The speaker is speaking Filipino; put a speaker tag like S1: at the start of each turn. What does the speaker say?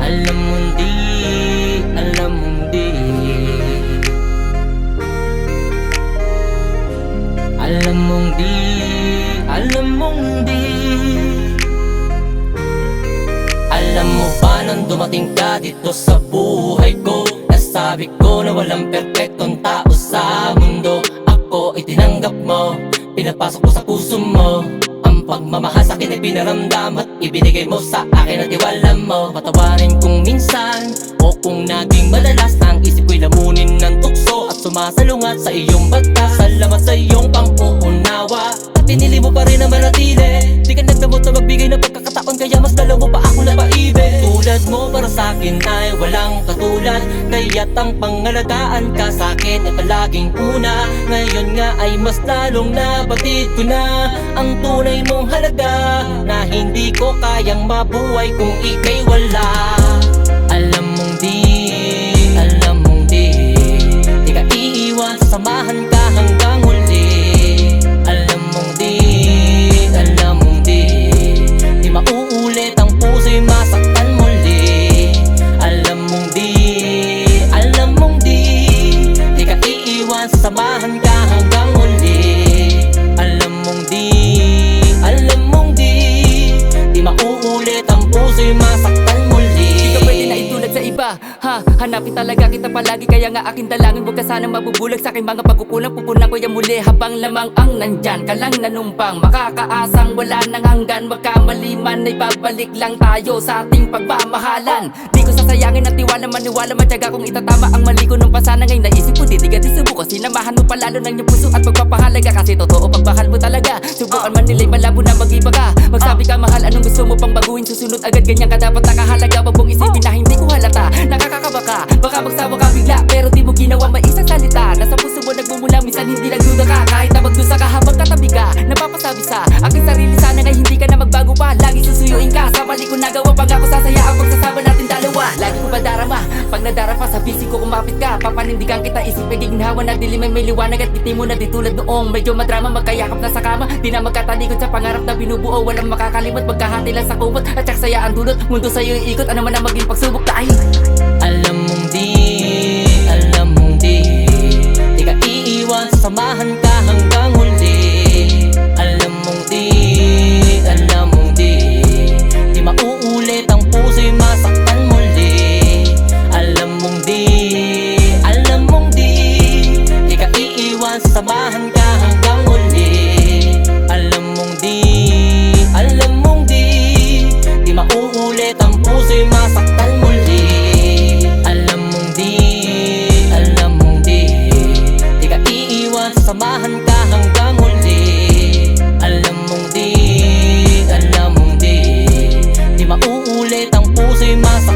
S1: Alam mong di, alam mong di, alam mong di, alam mong di. Alam mo ba nang dumating ka dito sa buhay ko, nasabi ko na walang perpektong tao sa mundo. Ako ay tinanggap mo, pinapasok ko sa puso mo. Ang pagmamahal sa akin ay pinaramdam at ibinigay mo sa akin at tiwala mo. Patawarin kung minsan o kung naging madalas ang isip ko'y lamunin ng tukso at sumasalungat sa iyong bata. Salamat sa iyong pang-uunawa at pinili mo pa rin na manatili. Di ka nagdamot na magbigay ng pagkakataon, kaya mas dalaw mo pa ako na paibig. Tulad mo para sa akin ay walang katulad, kaya't ang pangalagaan ka sa akin ay palaging una. Ngayon nga ay mas lalong nabatid ko na ang tunay mong halaga, na hindi ko kayang mabuhay kung ika'y wala. Alam mong di, alam mong di, di ka iiwan, samahan ka hanggang huli. Alam mong di, alam mong di, di mauulit ang puso'y masaktan muli. Alam mong di, alam mong di, di ka iiwan, samahan ka hanggang huli. Alam mong di, alam mong di, di mauulit ang puso'y masaktan muli.
S2: Di ka pwede na itulad sa iba, ha? Hanapin talaga kita palagi, kaya nga aking dalangin, huwag ka sanang mabubulag sa aking mga pagkukulang. Pupunan ko yan muli habang lamang ang nandyan ka lang nanumpang, makakaasang wala nang hanggan. Magkamali man ay babalik lang tayo sa ating pagmamahalan. Di ko sasayangin ang tiwala, maniwala, matyaga kung itatama ang mali ko nung pasana. Ngayon naisip ko titigan, di subukan, sinamahan mo palalo ng iyong puso at pagpapahalaga. Kasi totoo pagmahal mo talaga, subukan man nila'y malabo na mag-iba ka. Magsabi ka mahal, anong gusto mo pang baguhin, susunod agad, ganyan ka dapat nakahalaga. Wag mong isipin na hindi ko halata, nakakakaba ka, baka magsawa ka bigla, pero di mo ginawa may isang salita. Nasa puso mo nagmumula, minsan hindi nagduda ka, kahit na magdusa ka habang katabi ka. Napapasabi sa aking sarili, sana ngay hindi ka na magbago pa. Lagi susuyuin ka sa mali ko nagawa, pag ako sasaya ang pagsasama natin dalawa. Lagi ko ba darama, pag nadarapa sa busy ko kumapit ka, papanindigan kita, isipin giginhawa na dilim ay may liwanag at ngiti mo na di tulad noong medyo madrama. Magkayakap na sa kama, di na magkatalikod sa pangarap na binubuo. Walang makakalimot, magkahati lang sa kumot at saya ang dulot. Mundo sa'yo iikot, ano man ang maging pagsubok tayo.
S1: Alam mong di, alam mong di, di ka iiwan, samahan ka hanggang huli. Alam mong di, alam mong di, di mauulit ang puso'y masaktan muli. Alam mong di, alam mong di, di ka iiwan, samahan ka hanggang huli. Alam mong di, alam mong di, di mauulit ang puso'y masaktan muli. Alam mong di, alam mong di, di ka iiwan, samahan ka hanggang huli. Alam mong di, alam mong di, di mauulit ang puso'y masaktan.